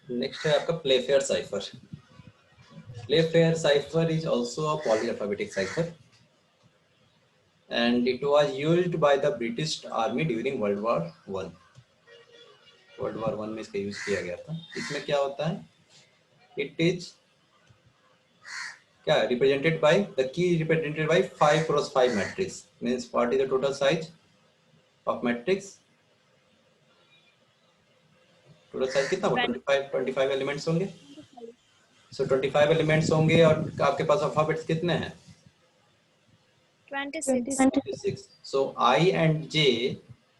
Next है आपका Playfair cipher. Playfair cipher is also a polyalphabetic cipher and it was used by the British Army during World War One. World war one में इसका use किया गया था। इसमें क्या होता है, इट इज क्या represented by the key represented by 5 cross 5 matrix means what is the total size of matrix. Total size कितना होगा, 25 एलिमेंट्स होंगे। सो 25 एलिमेंट्स होंगे और आपके पास अल्फाबेट्स कितने हैं, 26. 26। So I and J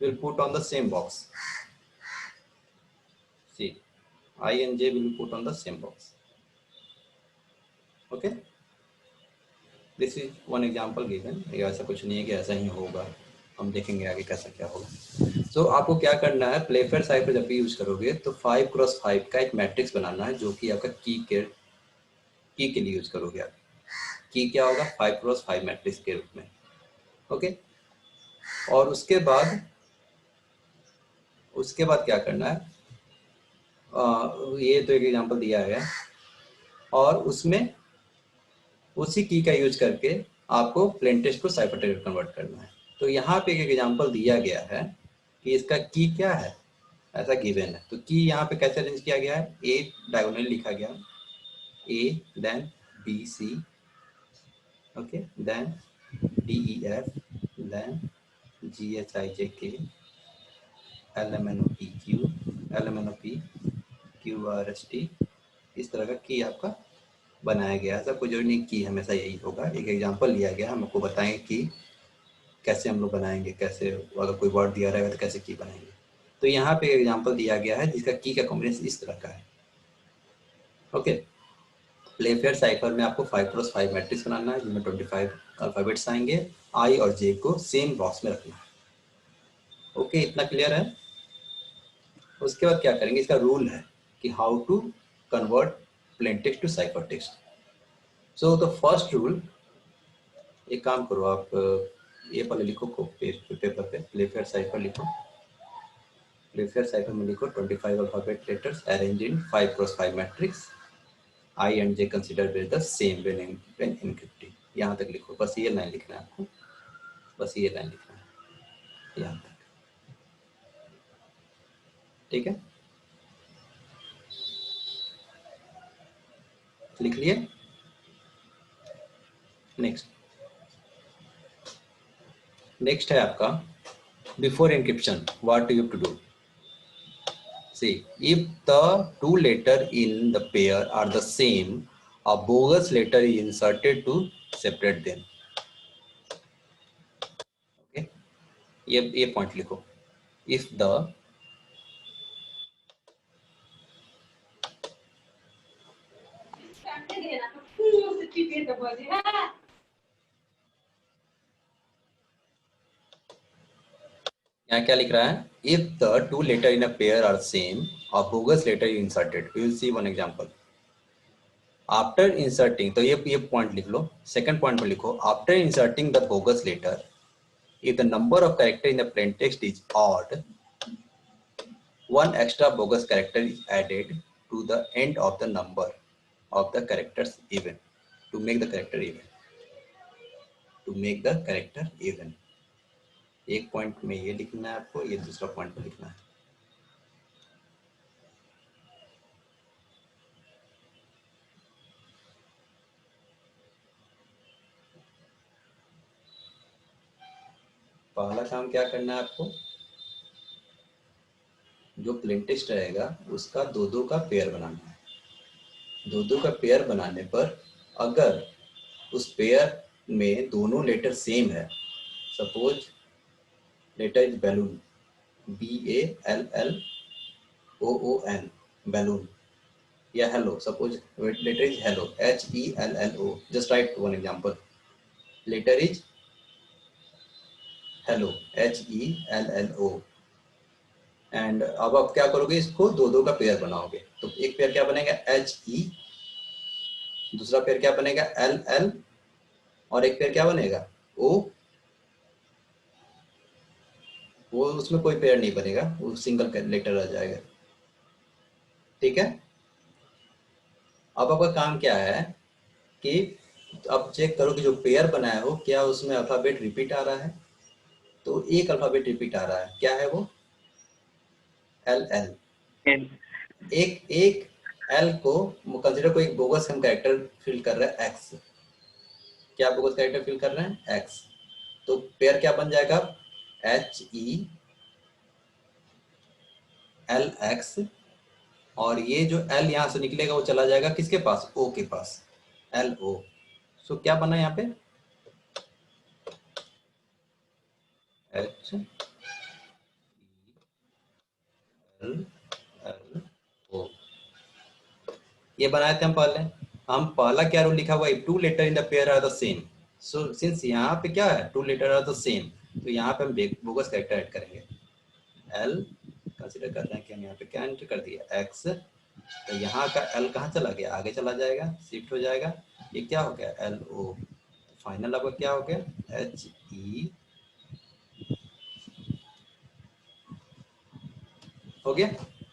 will put on the same box. See, I and J will put on the same box. Okay. This is one example given. ये ऐसा कुछ नहीं है कि ऐसा ही होगा, हम देखेंगे आगे कैसा क्या होगा। So आपको क्या करना है, प्लेफेयर साइफर जब भी यूज करोगे तो 5 क्रॉस 5 का एक मैट्रिक्स बनाना है जो कि आपका की के लिए यूज करोगे आप। की क्या होगा, 5 क्रॉस 5 मैट्रिक्स के रूप में। ओके। और उसके बाद क्या करना है, ये तो एक एग्जांपल दिया है और उसमें उसी की का यूज करके आपको प्लेन टेक्स्ट को साइफर टेक्स्ट कन्वर्ट करना है। तो यहाँ पे एक एग्जांपल दिया गया है कि इसका की क्या है, ऐसा गिवन है। तो की यहाँ पे कैसे अरेंज किया गया है, ए डायगोनली लिखा गया, A then B C, okay, then D E F, then G H I J K, L M N O P Q, L M N O P Q R S T, इस तरह का की आपका बनाया गया। ऐसा कोई जरूरी नहीं की हमेशा यही होगा, एक एग्जांपल लिया गया, हम आपको बताएंगे कि कैसे हम लोग बनाएंगे, कैसे अगर कोई वर्ड दिया रहेगा तो कैसे की बनाएंगे। तो यहाँ पे एग्जांपल दिया गया है जिसका की का कॉम्बिनेशन इस तरह का है। ओके। प्लेफेयर साइफर में आपको 5 क्रॉस 5 मैट्रिक्स बनाना है जिसमें 25 अल्फाबेट्स आएंगे, आई और जे को सेम बॉक्स में रखना है। ओके, इतना क्लियर है। उसके बाद क्या करेंगे, इसका रूल है कि how to convert plain text to cipher text. So the first rule, एक काम करो आप, ये पहले लिखो पेपर पे, प्लेफेयर साइफर लिखो। प्लेफेयर साइफर में लिखो 25 alphabet letters arrange in 5 cross 5 matrix, I and J consider with the same when encrypting. यहाँ तक लिखो, बस ये लाइन लिखना है आपको, बस ये लाइन लिखना है यहाँ तक, ठीक है। लिख लिए। नेक्स्ट है आपका before encryption, what you have to do. See, if the two letters in the pair are the same, a bogus letter is inserted to separate them. Okay, ये point लिखो। If the यहाँ क्या लिख रहा है, if the two letter in a pair are same, a bogus letter is inserted. We will see one example. After inserting, तो ये point लिख लो। Second point में लिखो, after inserting the bogus letter, if the number of character in the plain text is odd, one extra bogus character is added to the end of the number of the characters even, to make the character even, to make the character even। एक point में ये लिखना है आपको, ये दूसरा point में लिखना है। पहला काम क्या करना है आपको, जो प्लेन टेक्स्ट रहेगा उसका दो दो का पेयर बनाना है। दो दो का पेयर बनाने पर अगर उस पेयर में दोनों लेटर सेम है, suppose letter is balloon, BALLOON, balloon, या hello, suppose letter is hello, HELLO, just write one example, letter is hello, HELLO। And अब आप क्या करोगे, इसको दो दो का पेयर बनाओगे। तो एक पेयर क्या बनेगा, HE, दूसरा पेयर क्या बनेगा, LL, और एक पेयर क्या बनेगा, O। वो उसमें कोई पेयर नहीं बनेगा, वो सिंगल लेटर आ जाएगा, ठीक है। अब आपका काम क्या है कि अब चेक करो कि जो पेयर बनाया हो क्या उसमें अल्फाबेट रिपीट आ रहा है। तो एक अल्फाबेट रिपीट आ रहा है, क्या है वो? L L. एल। एक एक एल को कंसिडर को एक बोगस हम कैरेक्टर फिल कर रहे हैं एक्स। क्या बोगस कैरेक्टर फिल कर रहे हैं? एक्स। तो पेयर क्या बन जाएगा? HELX। और ये जो एल यहाँ से निकलेगा वो चला जाएगा किसके पास? ओ के पास, LO। सो क्या बना यहाँ पे? HELL। ये बनाए थे हम पहले। हम पहला क्या रूल लिखा हुआ है? Two letter in the pair are the same. So since यहाँ पे क्या है? Two letter are the same, तो यहाँ पे हम बोगस कैरेक्टर ऐड करेंगे। एल कंसिडर कर रहे हैं कि हम यहाँ पे क्या एंटर कर दिया? एक्स। तो यहाँ का एल कहाँ चला गया? आगे चला जाएगा, शिफ्ट हो जाएगा। ये क्या हो गया? LO। फाइनल आपका क्या हो गया? HE हो गया।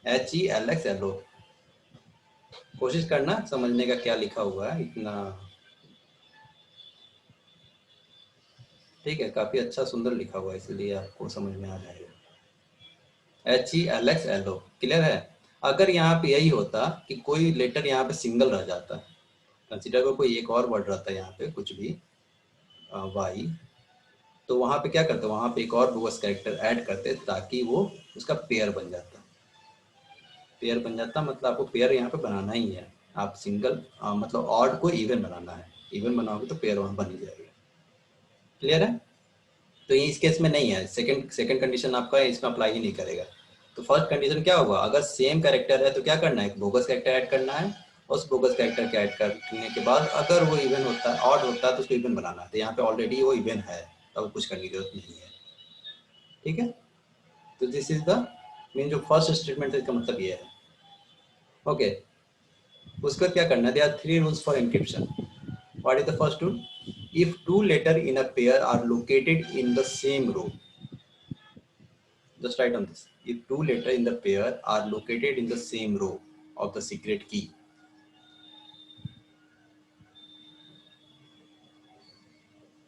HELXLO। कोशिश करना समझने का क्या लिखा हुआ है इतना। ठीक है, काफी अच्छा सुंदर लिखा हुआ है, इसलिए आपको समझ में आ जाएगा। HELXLO क्लियर है। अगर यहाँ पे यही होता कि कोई लेटर यहाँ पे सिंगल रह जाता, कंसिडर करो कोई एक और वर्ड रहता है यहाँ पे कुछ भी वाई, तो वहाँ पे क्या करते? वहाँ पे एक और बोगस कैरेक्टर ऐड करते ताकि वो उसका पेयर बन जाता। पेयर बन जाता मतलब आपको पेयर यहाँ पे बनाना ही है। आप सिंगल मतलब ऑड को इवन बनाना है। इवन बनाओगे तो पेयर वहाँ बन ही जाएगा। क्लियर है? तो ये इस केस में नहीं है। सेकंड सेकंड कंडीशन आपका इसमें अप्लाई ही नहीं करेगा। तो फर्स्ट कंडीशन क्या होगा? अगर सेम कैरेक्टर है तो क्या करना है? एक बोगस कैरेक्टर ऐड करना है। और उस बोगस कैरेक्टर के ऐड करने के बाद अगर वो इवन होता है, ऑड होता है, तो उसको इवन बनाना है। तो यहाँ पे ऑलरेडी वो इवन है, अब कुछ करने की जरूरत नहीं है। ठीक है, तो दिस इज द मीन जो फर्स्ट स्टेटमेंट है इसका मतलब ये है। ओके, उसके बाद क्या करना है? There are three rules for encryption. What is the first rule? If two letter in a pair are located in the same row, just write on this. If two letters in the pair are located in the same row of the secret key,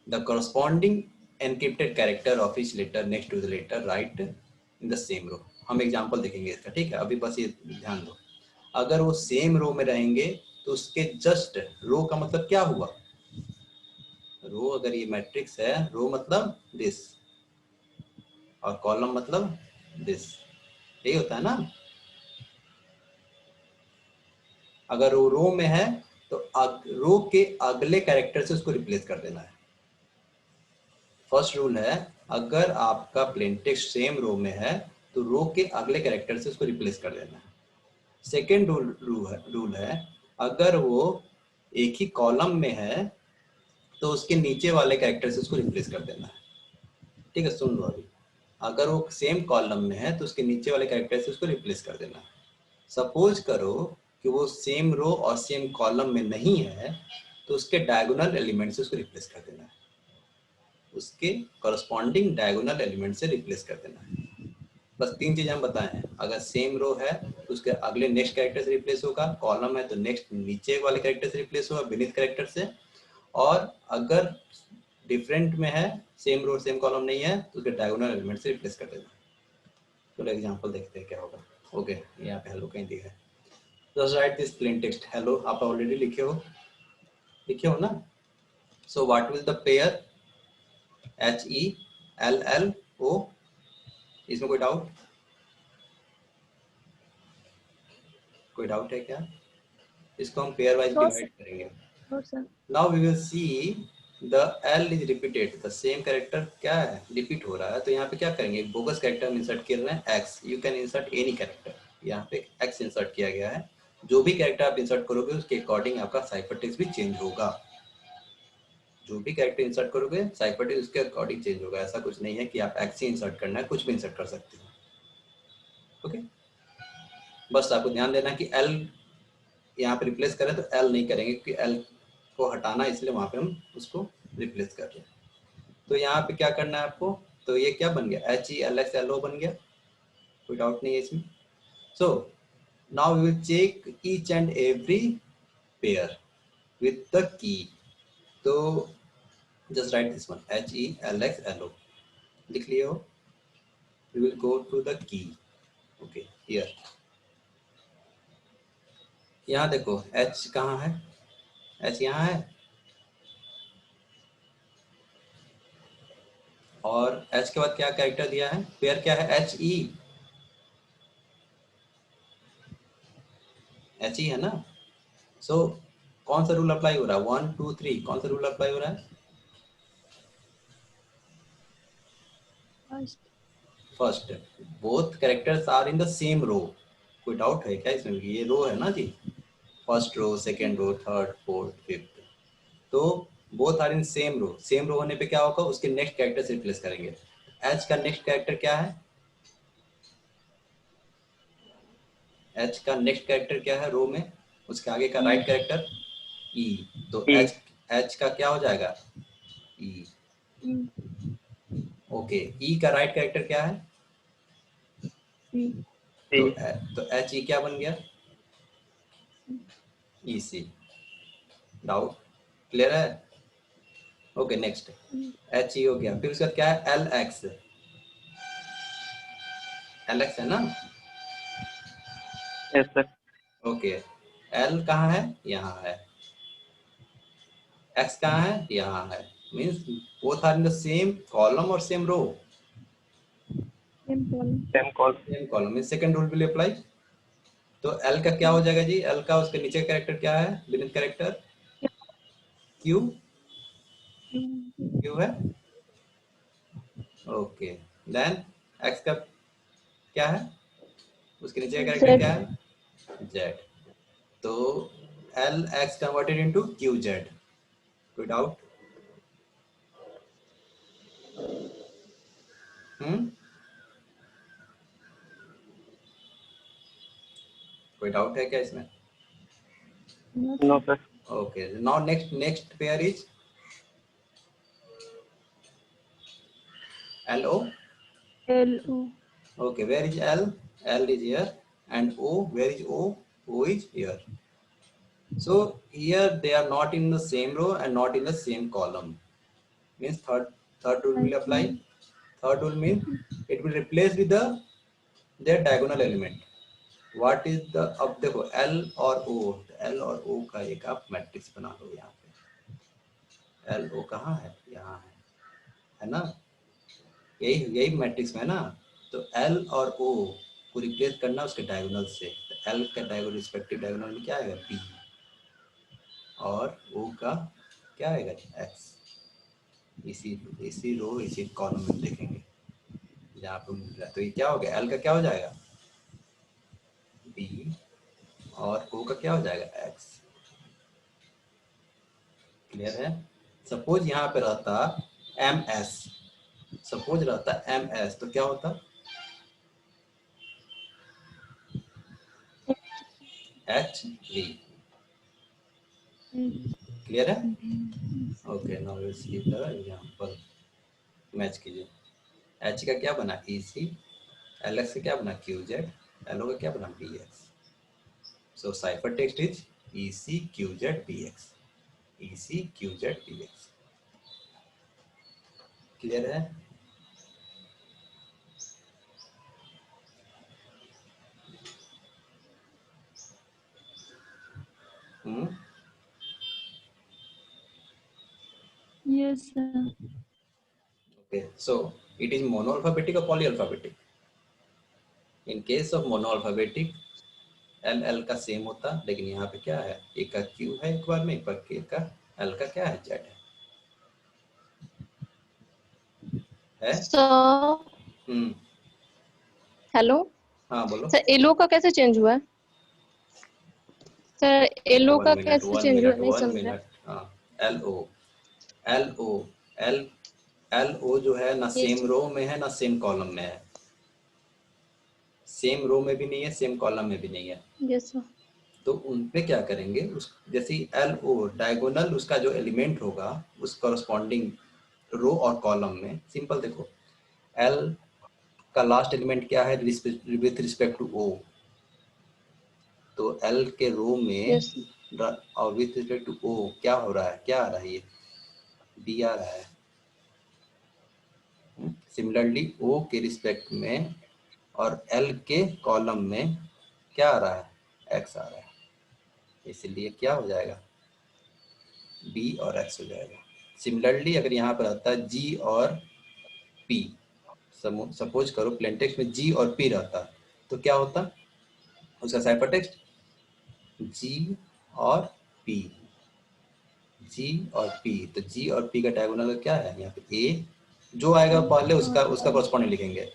the corresponding encrypted character of each letter next to the letter write in the same row. हम example देखेंगे इसका, ठीक है? अभी बस ये ध्यान दो। अगर वो सेम रो में रहेंगे तो उसके जस्ट, रो का मतलब क्या हुआ? रो अगर ये मैट्रिक्स है, रो मतलब दिस, और कॉलम मतलब दिस, यही होता है ना? अगर वो रो में है तो रो के अगले कैरेक्टर से उसको रिप्लेस कर देना है। फर्स्ट रूल है, अगर आपका प्लेन टेक्स्ट सेम रो में है तो रो के अगले कैरेक्टर से उसको रिप्लेस कर देना है। सेकेंड रूल है, अगर वो एक ही कॉलम में है तो उसके नीचे वाले कैरेक्टर से उसको रिप्लेस कर देना है। ठीक है, सुन लो अभी। अगर वो सेम कॉलम में है तो उसके नीचे वाले कैरेक्टर से उसको रिप्लेस कर देना है। सपोज करो कि वो सेम रो और सेम कॉलम में नहीं है तो उसके डायगोनल एलिमेंट से उसको रिप्लेस कर देना है। उसके कॉरस्पॉन्डिंग डायगोनल एलिमेंट से रिप्लेस कर देना है। बस तीन चीजें हम बताए हैं। अगर सेम रो है तो उसके अगले नेक्स्ट कैरेक्टर से रिप्लेस होगा, कॉलम है तो नेक्स्ट नीचे वाले कैरेक्टर से रिप्लेस होगा, बेनिथ कैरेक्टर से। और अगर डिफरेंट में है, सेम रो सेम कॉलम नहीं है, तो उसके डायगोनल एलिमेंट से रिप्लेस कर देना। चलो एग्जांपल देखते हैं क्या होगा। ओके, यहाँ पे हेलो कहीं दिया है। Just write this plain text hello. आप ऑलरेडी लिखे हो ना? So what will the pair HELLO? इसमें कोई डाउट? कोई डाउट है क्या? इसको हम pairwise No, sir. Divide करेंगे। No, sir. Now we will see the L is repeated, the same character क्या है? रिपीट हो रहा है। तो यहाँ पे क्या करेंगे? एक बोगस कैरेक्टर हम इंसर्ट कर रहे हैं X। You can insert any character. यहाँ पे X इंसर्ट किया गया है। जो भी कैरेक्टर आप इंसर्ट करोगे उसके अकॉर्डिंग आपका साइफर टेक्स्ट भी चेंज होगा। जो भी कैरेक्टर इंसर्ट करोगे साइफर टेक्स्ट उसके अकॉर्डिंग चेंज होगा। ऐसा कुछ नहीं है कि आप X ही इंसर्ट करना है, कुछ भी इंसर्ट कर सकते हो। ओके, बस आपको ध्यान देना कि L यहाँ पे रिप्लेस करें तो L नहीं करेंगे, क्योंकि L को हटाना, इसलिए वहां पे हम उसको रिप्लेस कर रहे हैं। तो यहाँ पे क्या करना है आपको? तो ये क्या बन गया? HELXLO बन गया। कोई डाउट नहीं है इसमें। So now we will check each and every pair with the key. तो just write this one, HELXLO. लिख लियो. We will go to the key. Okay, here. यहाँ देखो H कहाँ है? H यहाँ है. और H के बाद क्या कैरेक्टर दिया है? पेयर क्या है? HE. HE है ना? So कौन सा रूल अप्लाई हो रहा है? 1 2 3 कौन सा रूल अप्लाई हो रहा है? First. Both characters are in the same row. कोई डाउट है क्या इसमें? ये रो है ना जी. First row, second row, third, fourth, fifth. तो both are in same row. Same row होने पे क्या होगा? उसके नेक्स्ट कैरेक्टर से रिप्लेस करेंगे. एच का नेक्स्ट कैरेक्टर क्या है? एच का नेक्स्ट कैरेक्टर क्या है रो में? उसके आगे का राइट कैरेक्टर ई. तो एच का क्या हो जाएगा? ई. ओके. ई का राइट कैरेक्टर क्या है? तो एच ई क्या बन गया? ई सी. डाउट क्लियर है? Okay next. एच ई हो गया. फिर उसके बाद क्या है? L x. एल एक्स है ना? Yes sir. ओके. एल कहाँ है? यहाँ है. एक्स कहाँ है? यहाँ है. Means both are in the same column और same row. Same column. Means second rule will apply. तो एल का क्या हो जाएगा जी? एल का उसके नीचे कैरेक्टर क्या है? Beneath character Q. क्यू है. ओके. देन एक्स का क्या है? उसके नीचे का कैरेक्टर क्या है? जेड. तो L X converted into Q Z. कोई डाउट? कोई डाउट है क्या इसमें? No sir. Okay. Now next pair is LO. LO. Okay, where is L? L is here. And O, where is O? O is here. So here they are not in the same row and not in the same column. Means third rule will apply. Third rule means it will replace with their diagonal element. What is the? अब देखो L और O. L और O का एक आप matrix बना लो यहाँ पे. L O कहाँ है? यहाँ है ना? यही मैट्रिक्स में है ना? तो L और O को रिप्लेस करना उसके डायगोनल से. तो L का डायगोनल रिस्पेक्टिव डायगोनल में क्या आएगा? B. और O का क्या आएगा? X. इसी रो इसी कॉलम में देखेंगे जहाँ पे मिल रहा है. तो ये क्या हो गया? L का क्या हो जाएगा? B. और O का क्या हो जाएगा? X. क्लियर है? सपोज यहाँ पे रहता MS. सपोज रहता MS तो क्या होता? HV. क्लियर है? Okay. Now let's see the example. Match कीजिए. H का क्या बना? EC. LX का क्या बना? QZ. LO का क्या बना? BX. So cipher text is EC QZ BX. EC QZ BX. Clear है? Yes, sir. Okay, so it is monoalphabetic or polyalphabetic? In case of monoalphabetic, L का सेम होता, लेकिन यहाँ पे क्या है? एक का Q है एक बार में, एक बार K का L का क्या है? Z है. Sir hello. हाँ बोलो. सर एलो का कैसे चेंज हुआ है? सर एलो का कैसे चेंज हुआ? नहीं समझ रहा. हाँ. LO जो है ना सेम रो में है ना सेम कॉलम में है. सेम रो में भी नहीं है, सेम कॉलम में भी नहीं है. Yes sir. तो उन पे क्या करेंगे? उस जैसे LO डायगोनल उसका जो एलिमेंट होगा उस कॉरस्पॉन्डिंग रो और कॉलम में. सिंपल देखो, L का लास्ट एलिमेंट क्या है विथ रिस्पेक्ट टू O. तो L के रो में yes. और विथ रिस्पेक्ट टू ओ क्या हो रहा है, क्या आ रहा है, ये बी आ रहा है। सिमिलरली ओ के रिस्पेक्ट में और एल के कॉलम में क्या आ रहा है, एक्स आ रहा है, इसलिए क्या हो जाएगा, बी और एक्स हो जाएगा। सिमिलरली अगर यहाँ पर आता है जी और पी, सपोज करो प्लेन टेक्स्ट में जी और पी रहता तो क्या होता उसका साइफर टेक्स्ट, जी और पी, जी और पी। तो जी और पी का डायगोनल क्या है, यहाँ पे ए जो आएगा पहले उसका कॉरेस्पॉन्डिंग लिखेंगे,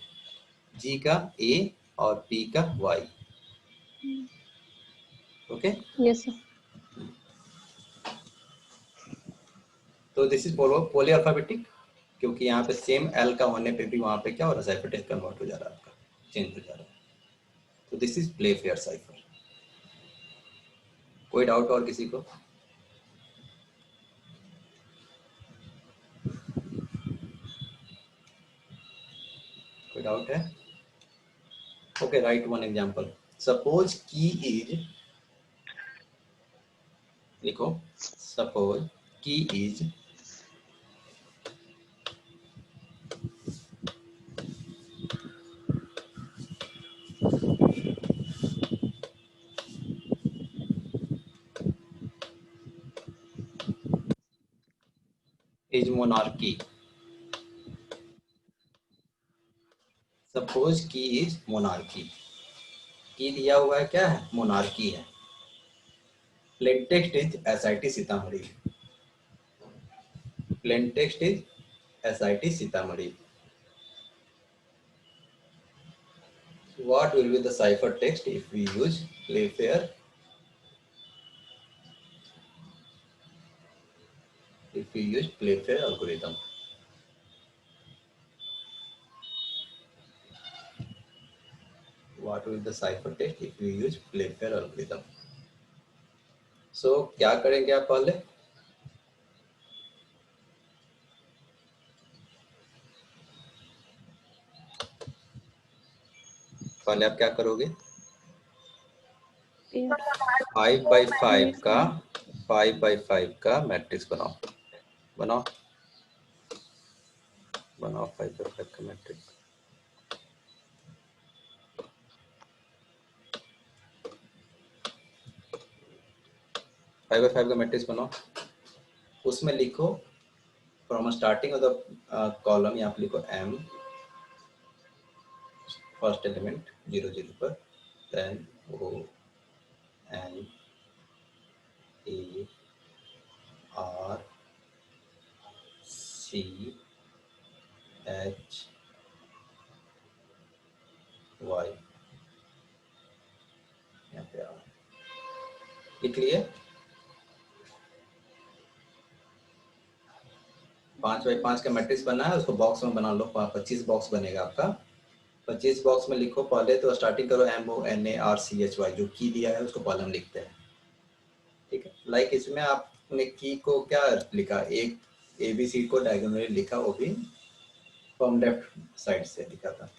जी का ए और पी का वाई। Okay, yes sir. तो दिस इज पोली अल्फाबेटिक, क्योंकि यहाँ पे सेम एल का होने पे भी वहाँ पे क्या हो रहा है, साइफर टेक्स्ट कन्वर्ट हो जा रहा है, आपका चेंज हो जा रहा है। तो this is play fair cipher. कोई डाउट और किसी को? कोई डाउट है? Okay, right one example. Suppose की इज, लिखो सपोज की इज मोनार्की। सपोज की इज मोनार्की, की दिया हुआ है क्या है, मोनार्की है। Plane text is SIT Sitamarhi, plane text is SIT Sitamarhi. What will be the cipher text if we use Playfair? If we use Playfair algorithm, what will be the cipher text if we use Playfair algorithm? So क्या करेंगे आप पहले, आप क्या करोगे, 5x5 का 5x5 का matrix बनाओ, बनाओ 5x5 का मैट्रिक्स। फाइव बाई फाइव का मैट्रिक्स बनाओ, उसमें लिखो from starting of the column, यहाँ पे लिखो m, फर्स्ट एलिमेंट 0 0 पर, then o n a r c h y, यहाँ पे r लिख लिए। 5x5 का मैट्रिक्स बना है, उसको बॉक्स में बना लो, 25 बॉक्स बनेगा आपका। 25 बॉक्स में लिखो, पहले तो स्टार्टिंग करो MONARCHY, जो की दिया है उसको पहले हम लिखते हैं, ठीक है। लाइक इसमें आपने की को क्या लिखा, एक ABC को डायगोनली लिखा, वो भी फ्रॉम लेफ्ट साइड से लिखा था।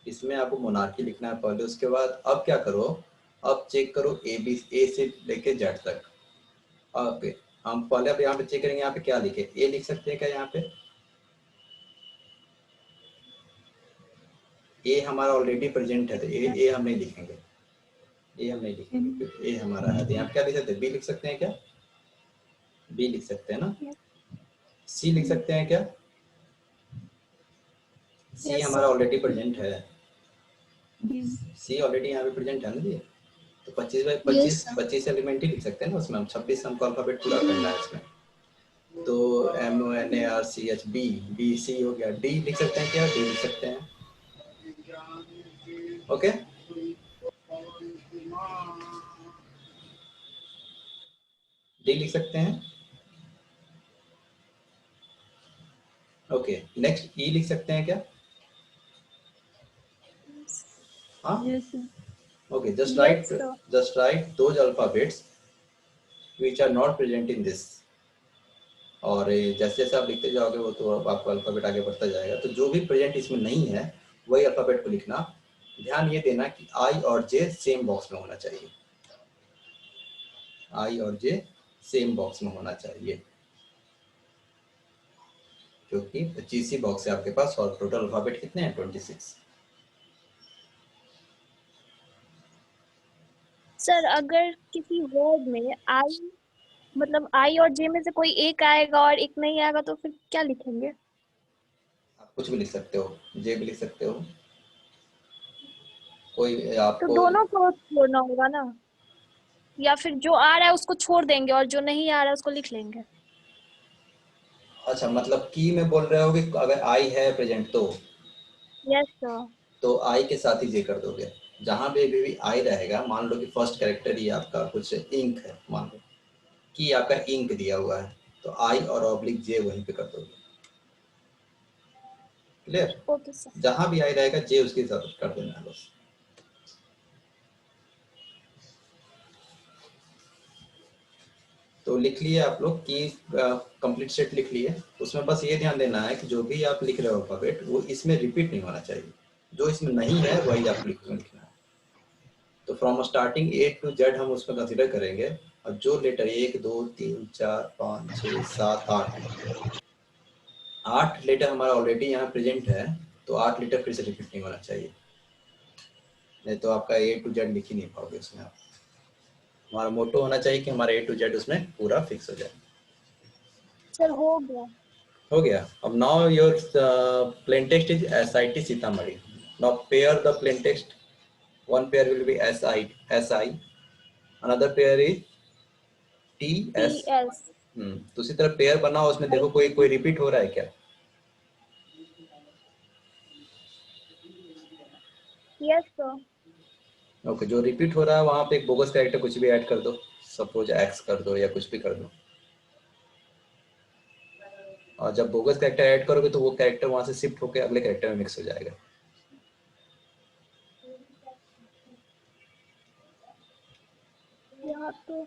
इसमें आपको मोनार्की लिखना है पहले, उसके बाद अब क्या करो, अब चेक करो A से लेके Z तक। ओके, हम पहले अब यहाँ पे चेक करेंगे, यहाँ पे क्या लिखे, ए लिख सकते हैं क्या, यहाँ पे ए हमारा ऑलरेडी प्रेजेंट है, तो ए हम नहीं लिखेंगे, ए हम नहीं लिखेंगे क्योंकि ए हमारा है। तो यहाँ पे क्या लिख सकते हैं, बी लिख सकते हैं क्या, बी लिख सकते हैं ना, सी लिख सकते हैं क्या, सी हमारा ऑलरेडी प्रेजेंट है, सी ऑलरेडी यहाँ पे प्रेजेंट है ना जी। तो 25 एलिमेंट ही लिख सकते हैं ना उसमें, हम 26 हमको अल्फाबेट पूरा करना है इसमें। तो MONARCH बी सी हो गया, डी लिख सकते हैं क्या, डी लिख सकते हैं, ओके। डी लिख सकते हैं, ओके। नेक्स्ट ई लिख सकते हैं क्या, हाँ, okay. Just right those alphabets which are not present in this। और जैसे जैसे आप लिखते जाओगे वो तो आपका अल्फाबेट आगे बढ़ता जाएगा, तो जो भी प्रेजेंट इसमें नहीं है वही अल्फाबेट को लिखना। ध्यान ये देना कि आई और जे सेम बॉक्स में होना चाहिए, आई और जे सेम बॉक्स में होना चाहिए, क्योंकि 25 ही बॉक्स है आपके पास और टोटल अल्फाबेट कितने हैं 26। सर अगर किसी वर्ड में आई मतलब आई और जे में से कोई एक आएगा और एक नहीं आएगा तो फिर क्या लिखेंगे? आप कुछ भी लिख सकते हो, जे भी लिख सकते हो, कोई तो आपको। दोनों को छोड़ना होगा ना, या फिर जो आ रहा है उसको छोड़ देंगे और जो नहीं आ रहा है उसको लिख लेंगे? अच्छा, मतलब की में बोल रहे हो कि अगर आई है प्रेजेंट यस सर। तो आई के साथ ही जे कर दोगे। जहां पे भी आई रहेगा, मान लो कि फर्स्ट कैरेक्टर ही आपका कुछ इंक है, मान लो कि आपका इंक दिया हुआ है, तो आई और ऑब्लिक जे वहीं पे कर दोगे। क्लियर? Okay sir. जहां भी आई रहेगा जे उसके साथ कर देना है बस। तो लिख लिए आप लोग कि कंप्लीट सेट लिख लिए। उसमें बस ये ध्यान देना है कि जो भी आप लिख रहे हो अल्फाबेट वो इसमें रिपीट नहीं होना चाहिए, जो इसमें नहीं है वही आप लिखना है। तो from starting A to Z हम उसमें कंसिडर करेंगे, और जो लेटर 1 2 3 4 5 6 7 8 लेटर हमारा ऑलरेडी यहाँ प्रेजेंट है, तो 8 लेटर फिर से रिपीट नहीं होना चाहिए, नहीं तो आपका ए टू जेड लिख ही नहीं पाओगे उसमें आप। हमारा मोटो होना चाहिए कि हमारा ए टू जेड उसमें पूरा फिक्स हो जाए। सर हो गया। हो गया। अब now your plane text is SIT Sitamarhi. Now pair the plain text, one pair will be SI, another pair is TS। TS। तो उसी तरह पेयर बनाओ, उसमें देखो कोई रिपीट हो रहा है क्या? Yes sir. ओके, जो रिपीट हो रहा है वहां पे एक बोगस कैरेक्टर कुछ भी ऐड कर दो, सपोज X कर दो या कुछ भी कर दो, और जब बोगस कैरेक्टर ऐड करोगे तो वो कैरेक्टर वहां से शिफ्ट होकर अगले कैरेक्टर में मिक्स हो जाएगा। यहाँ तो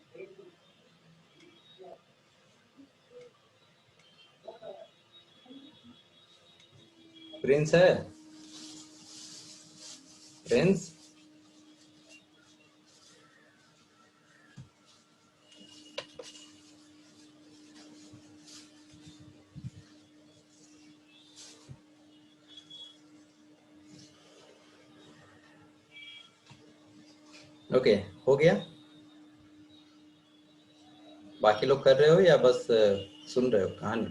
प्रिंस है, प्रिंस ओके, हो गया। बाकी लोग कर रहे हो या बस सुन रहे हो कहानी?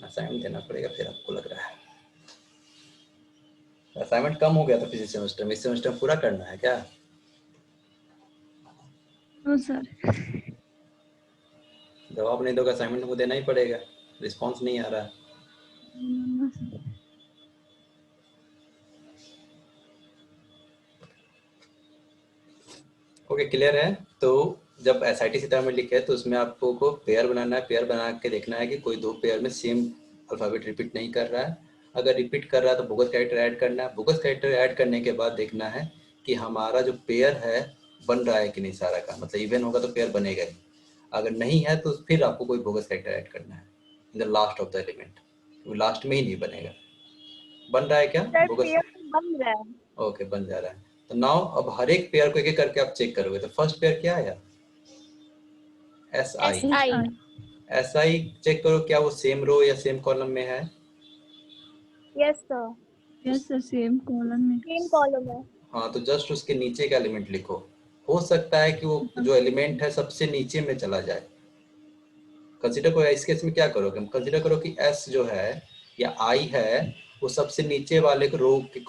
असाइनमेंट देना पड़ेगा फिर, आपको लग रहा है असाइनमेंट कम हो गया था पिछले सेमेस्टर में, इस सेमेस्टर में पूरा करना है क्या? No sir. जवाब नहीं दोगे असाइनमेंट को देना ही पड़ेगा, रिस्पांस नहीं आ रहा है। No sir. ओके, क्लियर है। तो जब SIT सीतामढ़ी लिखे तो उसमें आपको को पेयर बनाना है, पेयर बना के देखना है कि कोई दो पेयर में सेम अल्फाबेट रिपीट नहीं कर रहा है। अगर रिपीट कर रहा है तो बोगस कैरेक्टर ऐड करना है। बोगस कैरेक्टर ऐड करने के बाद देखना है कि हमारा जो पेयर है बन रहा है कि नहीं सारा का, मतलब इवन होगा तो पेयर बनेगा ही, अगर नहीं है तो फिर आपको कोई बोगस कैरेक्टर ऐड करना है in the last of the element, वो लास्ट में ही नहीं बनेगा। बन रहा है क्या सर बोगस? पेयर बन रहा है। ओके, बन जा रहा है। तो नाउ अब हर एक पेयर को एक एक करके आप चेक करोगे। तो फर्स्ट पेयर क्या आया? SI। SI। SI चेक करो क्या वो सेम रो या सेम कॉलम में है? Yes sir. Yes sir, same column में। सेम कॉलम है। हाँ, तो जस्ट उसके नीचे का एलिमेंट लिखो। हो सकता है कि वो जो एलिमेंट है सबसे नीचे में चला जाए। कंसीडर करो, इस केस में क्या करोगे? कंसीडर करो कि S जो है या I है वो सबसे नीचे वाले रो के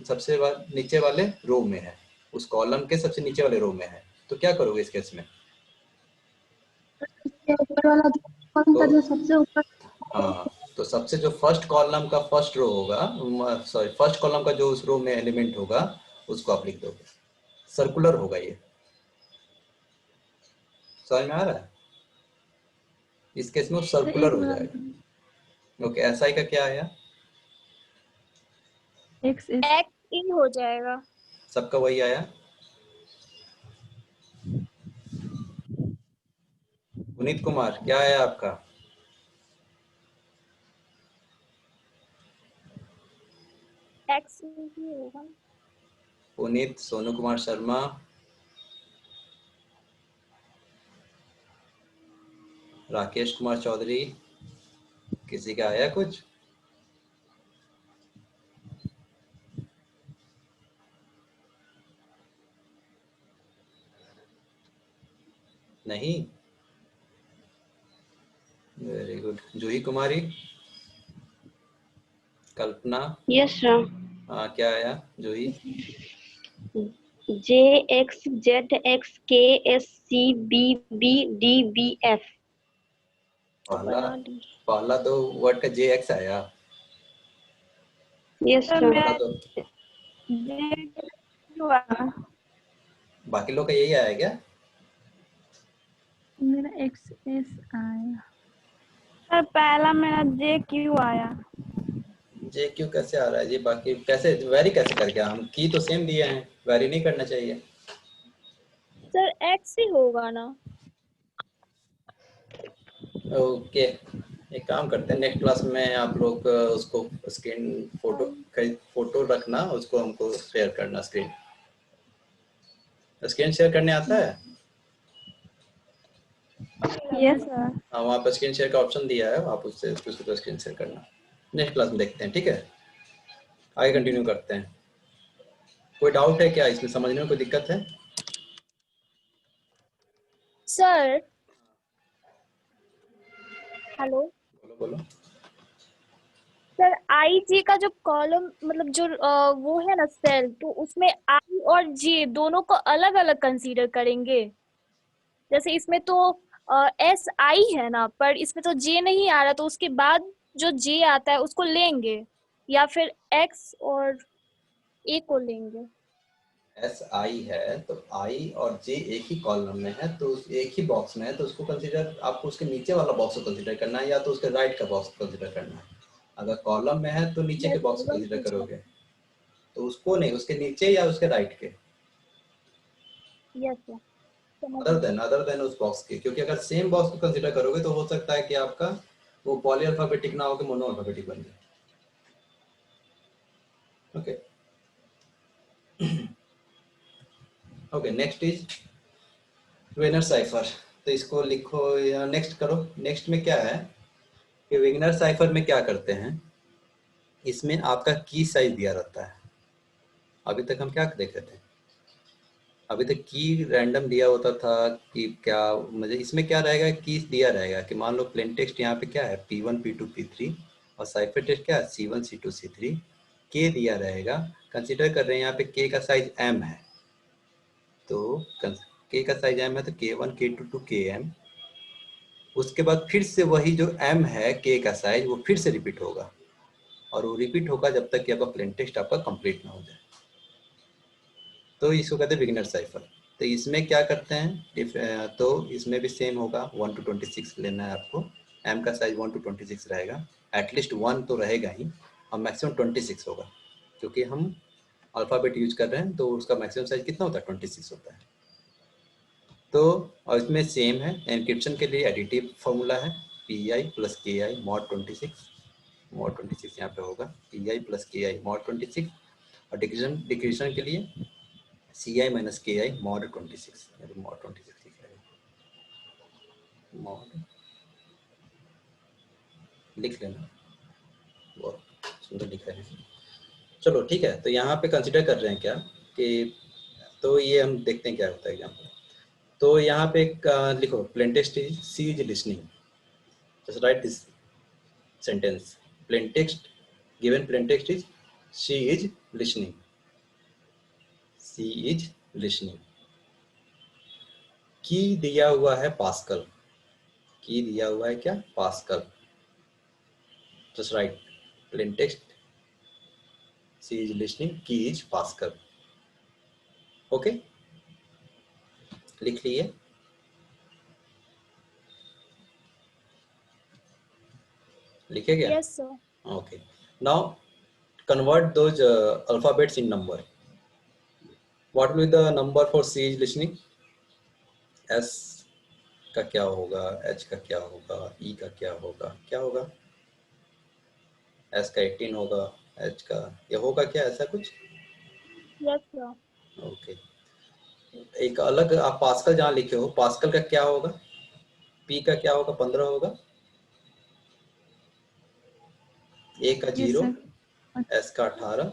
सबसे नीचे वाले रो में है, उस कॉलम के सबसे नीचे वाले रो में है। तो क्या करोगे इस केस में? ऊपर वाला कॉलम का तो जो सबसे ऊपर। हाँ, तो सबसे जो फर्स्ट कॉलम का फर्स्ट रो होगा, सॉरी फर्स्ट कॉलम का जो उस रो में एलिमेंट होगा उसको आप लिख दोगे। सर्कुलर होगा ये, समझ में आ रहा है? इस केस में सर्कुलर एक हो मिनट। जाएगा। ओके, SI का क्या आया? X S. XE हो जाएगा। सबका वही आया। पुनीत कुमार क्या आया आपका? XE ही होगा। पुनीत, सोनू कुमार शर्मा, राकेश कुमार चौधरी, किसी का आया कुछ? नहीं? Very good. Juhi Kumari, Kalpana, yes sir. हाँ क्या आया जूही? JXZXKSCBBDBF। पहला तो वर्ड का JX आया। Yes sir sir. मेरा तो J आया। बाकी लोग का यही आया क्या? मेरा XS आया। सर पहला मेरा JQ आया। JQ कैसे आ रहा है जी? बाकी कैसे वेरी कैसे करके? हम की तो सेम दिए हैं, वेरी नहीं करना चाहिए। सर एक्स ही होगा ना? ओके, एक काम करते हैं, नेक्स्ट क्लास में आप लोग उसको स्क्रीन फोटो रखना, उसको हमको शेयर करना। स्क्रीन शेयर करने आता है? Yes sir. हाँ, वहाँ पर स्क्रीन शेयर का ऑप्शन दिया है, आप उससे उसको स्क्रीन शेयर करना। नेक्स्ट क्लास में देखते हैं, ठीक है? आगे कंटिन्यू करते हैं। कोई डाउट है क्या इसमें? समझने में कोई दिक्कत है? Sir hello. बोलो बोलो। सर आई जे का जो कॉलम मतलब जो वो है ना सेल, तो उसमें आई और जे दोनों को अलग अलग कंसीडर करेंगे। जैसे इसमें तो एस आई है ना, पर इसमें तो जे नहीं आ रहा, तो उसके बाद जो जे आता है उसको लेंगे या फिर एक्स और ए को लेंगे? SI है तो I और J एक ही कॉलम में है, तो एक ही बॉक्स में है, तो उसको कंसीडर, आपको उसके नीचे वाला बॉक्स को कंसीडर करना है या तो उसके राइट का बॉक्स को कंसीडर करना है। अगर कॉलम में है तो नीचे के बॉक्स को कंसीडर करोगे, तो उसको नहीं, उसके नीचे या उसके राइट के, यस सर। अदर देन उस बॉक्स के। क्योंकि अगर सेम बॉक्स को कंसीडर करोगे तो हो सकता है कि आपका वो पॉली अल्फाबेटिक ना होकर मोनो अल्फाबेटिक बन जाए। Okay okay, next is winner cipher. तो इसको लिखो या नेक्स्ट करो। नेक्स्ट में क्या है कि विनर साइफर में क्या करते हैं, इसमें आपका की साइज दिया रहता है। अभी तक हम क्या देख रहे थे? अभी तक की रैंडम दिया होता था कि क्या, मुझे इसमें क्या रहेगा, की दिया रहेगा कि मान लो प्लेन टेक्स्ट यहाँ पे क्या है P1 P2 P3 और साइफर टेक्स्ट क्या है C1 C2 C3, के दिया रहेगा। कंसीडर कर रहे हैं यहाँ पे के का साइज m है, तो के का साइज m है तो K1 K2 to Km। उसके बाद फिर से वही जो m है के का साइज वो फिर से रिपीट होगा, और वो रिपीट होगा जब तक कि आपका प्लेन टेक्स्ट आपका कंप्लीट ना हो जाए। तो इसको कहते हैं बिगिनर साइफर। तो इसमें क्या करते हैं, तो इसमें भी सेम होगा, 1 to 26 लेना है आपको। m का साइज 1 to 26 रहेगा, एटलीस्ट 1 तो रहेगा ही, और मैक्सिमम 26 होगा, क्योंकि हम अल्फ़ाबेट यूज कर रहे हैं, तो उसका मैक्सिमम साइज कितना होता है? 26 होता है। तो और इसमें सेम है, एनक्रिप्शन के लिए एडिटिव फॉर्मूला है PI + KI mod 26। mod 26 यहाँ पे होगा PI + KI mod 26, और डिक्रिप्शन के लिए CI - KI mod 26। mod 26 लिख लेना, mod लिख लेना, बहुत सुंदर लिख रहे हैं। चलो ठीक है, तो यहाँ पे कंसिडर कर रहे हैं क्या कि, तो ये हम देखते हैं क्या होता है एग्जाम्पल। तो यहाँ पे एक लिखो, plain text is she is listening. Just write this sentence, plain text, given plain text is she is listening, she is listening. की दिया हुआ है पास्कल, की दिया हुआ है क्या? Pascal. Just right plain text she is listening, की इज पास्कल। ओके, लिख लिए? लिखे क्या? Yes sir. Okay. Now convert those alphabets in number. What will be the number for C is listening? S का क्या होगा? H का क्या होगा? E का क्या होगा? क्या होगा? S का 18 होगा, H का ये होगा क्या, ऐसा कुछ? Yes sir. ओके, एक अलग आप पास्कल जहाँ लिखे हो, पास्कल का क्या होगा? पी का क्या होगा, 15 होगा, ए का यस 0, सर। एस का 18,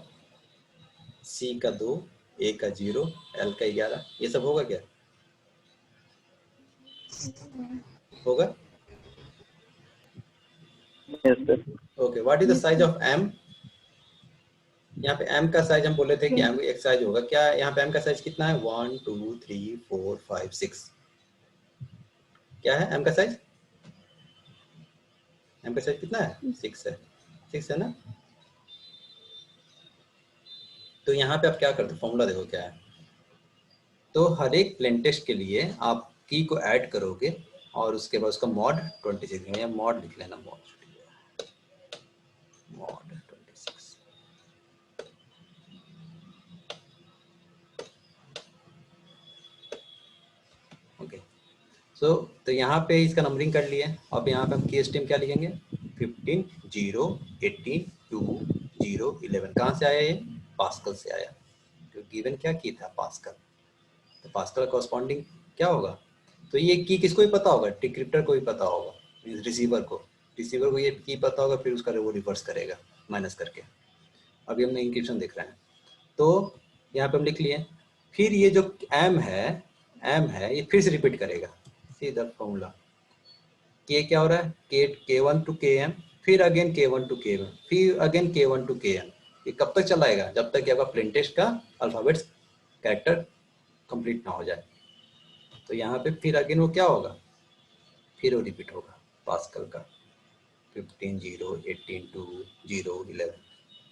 सी का 2, ए का 0, एल का 11, ये सब होगा क्या, होगा। Yes, sir. Okay, what is the yes size sir. Of M. यहाँ पे m का साइज हम बोले थे कि m एक साइज होगा, क्या यहाँ पे m का साइज कितना है, 1 2 3 4 5 6, क्या है m का साइज, m का साइज कितना है, 6 है, 6 है ना। तो यहाँ पे आप क्या करते हो, फॉर्मूला देखो क्या है। तो हर एक प्लेन टेस्ट के लिए आप की को ऐड करोगे और उसके बाद उसका मॉड 26, या मॉड लिख लेना, मॉड 26। ओके, सो तो यहाँ पे इसका नंबरिंग कर लिए। अब यहाँ पे हम की स्ट्रीम क्या लिखेंगे, 15 0 18 2 0 11, कहाँ से आया ये, पास्कल से आया, तो गिवन क्या की था, पास्कल। तो पास्कल कॉरस्पॉन्डिंग क्या होगा, तो ये की किसको भी पता होगा, डिक्रिप्टर को भी पता होगा, मीन्स रिसीवर को ये की पता होगा, फिर उसका वो रिवर्स करेगा माइनस करके। अभी हमने इंक्रिप्शन देख रहे हैं, तो यहाँ पे हम लिख लिए। फिर ये जो एम है ये फिर से रिपीट करेगा, सीधा फॉर्मूला, के क्या हो रहा है, के1 टू के एम, फिर अगेन के1 टू के एम, फिर अगेन के1 टू के एम। ये कब तक चलाएगा, जब तक कि आपका प्लेन टेक्स्ट का अल्फाबेट्स कैरेक्टर कंप्लीट ना हो जाए। तो यहाँ पे फिर अगेन वो क्या होगा, फिर वो रिपीट होगा पास्कल का, 15 0 18 2 0 11,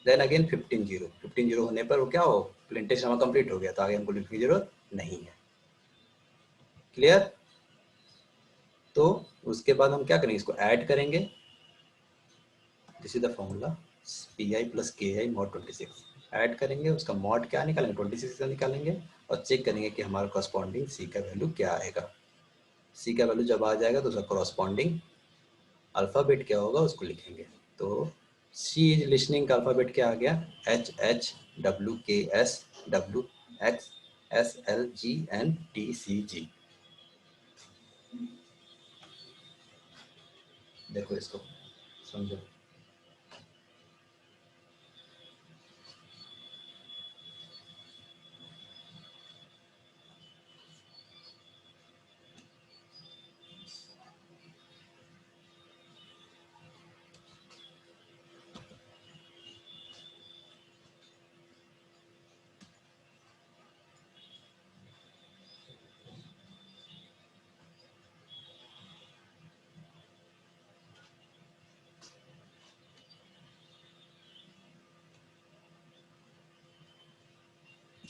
देन अगेन 15 0, 15 0 होने पर वो क्या हो, प्लेन टेक्स्ट हमारा कंप्लीट हो गया, तो आगे हमको लिखने की जरूरत नहीं है। क्लियर। तो उसके बाद हम क्या करेंगे, इसको ऐड करेंगे, this is the formula, P I plus के आई मॉड 26, ऐड करेंगे, उसका मॉड क्या निकालेंगे, 26 का निकालेंगे, और चेक करेंगे कि हमारा कॉरस्पॉन्डिंग सी का वैल्यू क्या आएगा। सी का वैल्यू जब आ जाएगा तो उसका कॉरस्पॉन्डिंग अल्फ़ाबेट क्या होगा उसको लिखेंगे। तो सी इज लिसनिंग का अल्फ़ाबेट क्या आ गया, H H W K S W X S L G N T C G. देखो इसको समझो।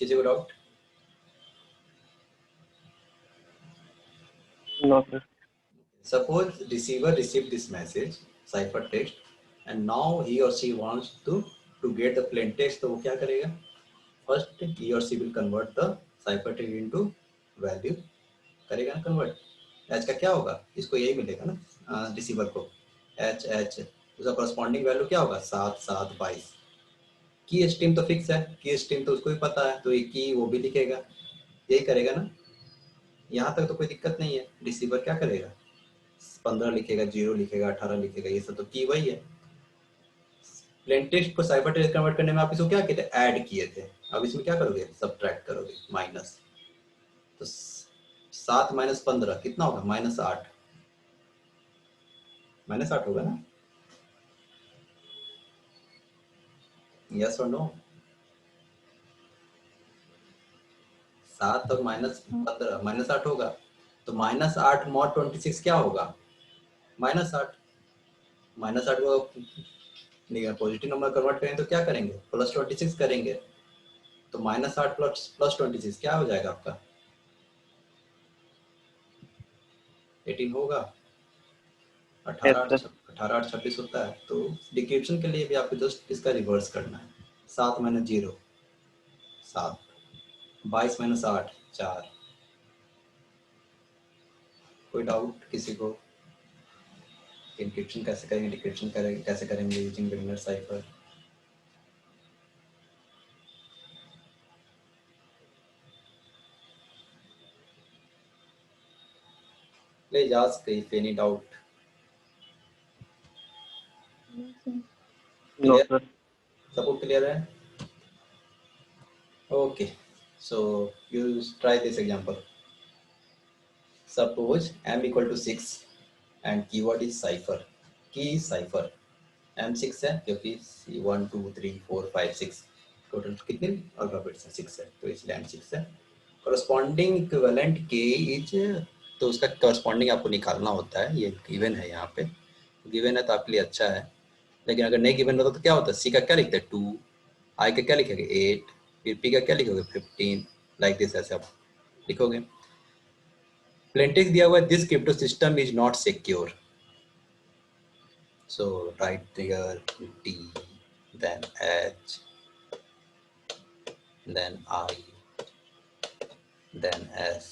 किसी को doubt? No, sir. Suppose receiver received this message cipher text and now he or she wants to get the plain text, तो वो क्या करेगा, first he or she will convert the cipher text into value, करेगा ना convert. H का क्या होगा, इसको यही मिलेगा ना रिसीवर को, एच एच, उसका कॉरस्पॉन्डिंग वैल्यू क्या होगा, 7 7 22। की स्ट्रीम तो फिक्स है, की स्ट्रीम तो उसको भी पता है, तो ये की वो भी लिखेगा, यही करेगा ना। यहाँ तक तो कोई दिक्कत नहीं है। रिसीवर क्या करेगा, 15 लिखेगा, 0 लिखेगा, 18 लिखेगा, ये सब तो की वही है। प्लेन टेक्स्ट को साइफर टेक्स्ट कन्वर्ट करने में आप इसको क्या किए थे, ऐड किए थे। अब इसमें क्या करोगे, सब्ट्रैक्ट करोगे, माइनस। तो 7 माइनस 15 कितना होगा, -8, -8 होगा ना, यस और नो। 7 और -15 -8 होगा, तो -8 मॉड 26 क्या होगा, -8। -8 को पॉजिटिव नंबर कन्वर्ट करें तो क्या करेंगे, +26 करेंगे, तो -8 +26 क्या हो जाएगा आपका, 18 होगा। Yes, 18 sir. 18 8 26 होता है। तो डिक्रिप्शन के लिए भी आपको जस्ट इसका रिवर्स करना है, 7 - 0 7, 22 - 8 4। कोई डाउट किसी को, इंक्रिप्शन कैसे करेंगे, डिक्रिप्शन करेंगे कैसे करेंगे using beginner cipher. Please ask if any doubt. No, Clear? sir. सबको clear है? Okay. So you try this example. Suppose m equal to 6 and keyword is cipher. Key is cipher. m 6 है क्योंकि 1 2 3 4 5 6 total कितने alphabets हैं 6 है तो इसलिए m 6 है. Corresponding equivalent k is, तो उसका corresponding आपको निकालना होता है. ये गिवन है यहाँ पे, गिवन है तो आपके लिए अच्छा है. लेकिन अगर नहीं गिवन होता तो क्या होता है? सी का क्या लिखते हैं 2, आई का क्या लिखेंगे 8, फिर पी का क्या लिखोगे 15, लाइक दिस ऐसे आप लिखोगे. प्लेन टेक्स्ट दिया हुआ है this crypto system is not secure. So write here T, then H, then I, then s,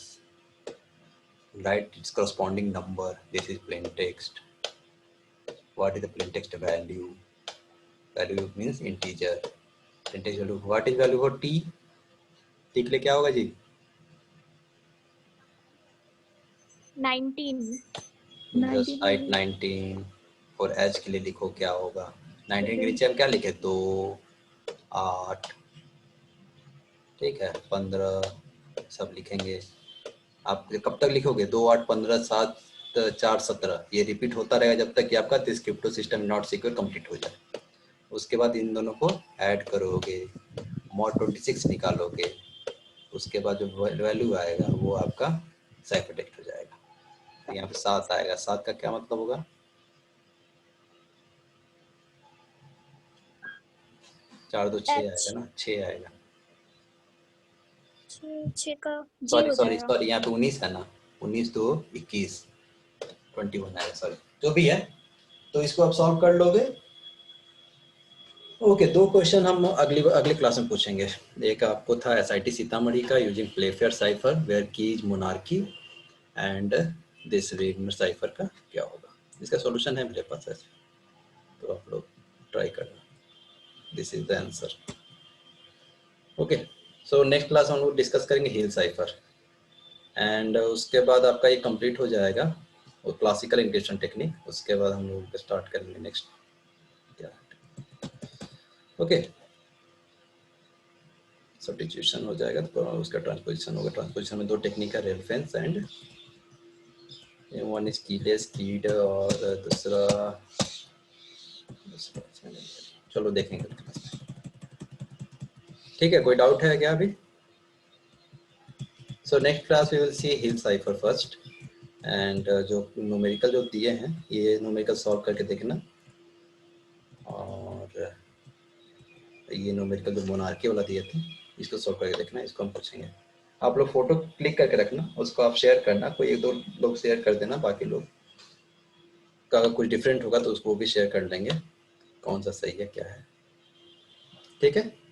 write its corresponding number. This is plain text. What is the plain text value? Value means integer. Plain text value. What is value for t? t के लिए क्या होगा जी? 19. Just write 19. और h के लिए लिखो क्या होगा? 19 के नीचे हम क्या लिखे? 2, 8, ठीक है, 15 सब लिखेंगे. आप कब तक लिखोगे? 2, 8, 15, 7, 4, 17. ये रिपीट होता रहेगा जब तक कि आपका this crypto system not secure complete हो जाए. उसके बाद इन दोनों को ऐड करोगे, mod 26 निकालोगे, उसके बाद जो वैल्यू आएगा वो आपका साइफर टेक्स्ट हो जाएगा. तो यहाँ पे 7 आएगा. 7 का क्या मतलब होगा? 4 2 6 आएगा ना, 6 आएगा. 6 का जी हो सॉरी जाएगा. यहाँ पे 19 है ना, 19 2 21 21 आएगा. सॉरी जो भी है, तो इसको आप सॉल्व कर लोगे. ओके, 2 क्वेश्चन हम अगले क्लास में पूछेंगे. एक आपको था एसआईटी सीतामढ़ी का using Playfair cipher where key is monarchy and this रीडनर साइफर का क्या होगा. इसका सॉल्यूशन है मेरे पास ऐसे, तो आप लोग ट्राई करना. This is the answer. Okay, so next class हम लोग डिस्कस करेंगे हिल साइफर एंड उसके बाद आपका ये कंप्लीट हो जाएगा वो क्लासिकल इंक्रिप्शन टेक्निक. उसके बाद हम लोग स्टार्ट करेंगे नेक्स्ट क्या. ओके, सब्स्टिट्यूशन हो जाएगा तो उसका ट्रांसपोजिशन होगा. ट्रांसपोजिशन में 2 टेक्निक है, reference and one is keyless कीड और दूसरा चलो देखेंगे. ठीक है, कोई डाउट है क्या अभी? So next class we will see Hill cipher first and जो न्यूमेरिकल जो दिए हैं ये न्यूमेरिकल सॉल्व करके देखना. और ये न्यूमेरिकल जो मोनार्की वाला दिए थे इसको सॉल्व करके देखना. इसको हम पूछेंगे. आप लोग फोटो क्लिक करके रखना, उसको आप शेयर करना. कोई 1-2 लोग शेयर कर देना, बाकी लोग का अगर कुछ डिफरेंट होगा तो उसको भी शेयर कर लेंगे कौन सा सही है क्या है. ठीक है.